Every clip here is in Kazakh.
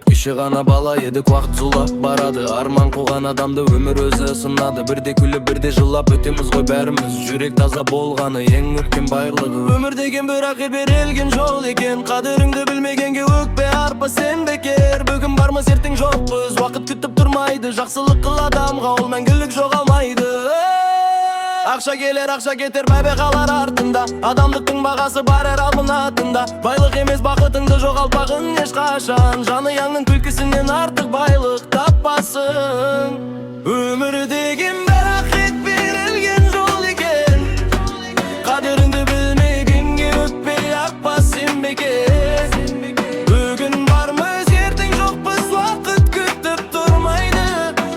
Кіші ғана бала едік, уақыт зулап барады. Арман қуған адамды өмір өзі сынады. Бірде күліп, бірде жылап өтеміз ғой бәріміз. Жүрек таза болғаны ең үлкен байлығы. Өмір деген бірақ берілген жол екен. Қадіріңді білмегенге өкпе, арпа сен бекер. Бүгін бармыз, ертең жоқпыз, уақыт күтіп тұрмайды. Жақсылық қыл адамға, ол мәңгілік жоғалмайды. Ақша келер, ақша кетер, бәбе қалар артында. Адамдықтың бағасы бар әр аманатында. Байлық емес бақытыңды жоғалтпағын ешқашан. Жанұяңның күлкісінен артық байлық таппасың. Өмір деген бірақ рет берілген жол екен. Қадіріңді білмегенге өкпе, ақпа сен бекер. Бүгін бармыз, ертең жоқпыз, уақыт күтіп тұрмайды.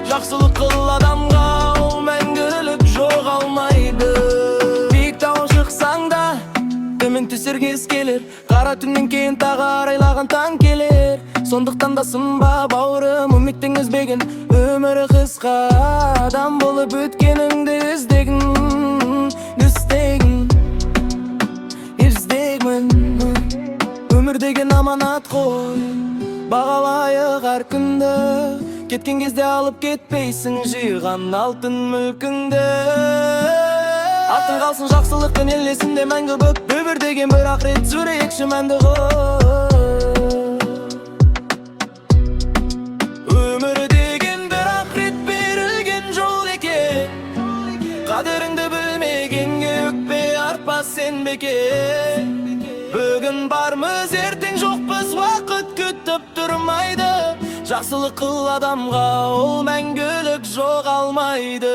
Жақсылық қыл адамға, ол мәңгілік жоғалмайды. Биік тау шықсаң да төмен түсер кез келер. Қара түннен кейін тағы арайлаған таң келер. Сондықтан да сынба бауырым, үміттің үзбеген. Өмірі қысқа, адам болып өткеніңді іздегін. Іздегмін. Өмір деген аманат қой, бағалайық әр күнді. Кеткен кезде алып кетпейсің жиған алтын мүлкіңді. Артын қалсын жақсылықтың елесінде мәңгі бүк. Өмір деген бірақ рет жүрекші мәнді ғой. Өмір деген бірақ рет берілген жол екен. Қадіріңді білмегенге өкпе, арпа сен бекер. Бүгін бармыз, ертең жоқпыз, уақыт күтіп тұрмайды. Жақсылық қыл адамға, ол мәңгілік жоғалмайды.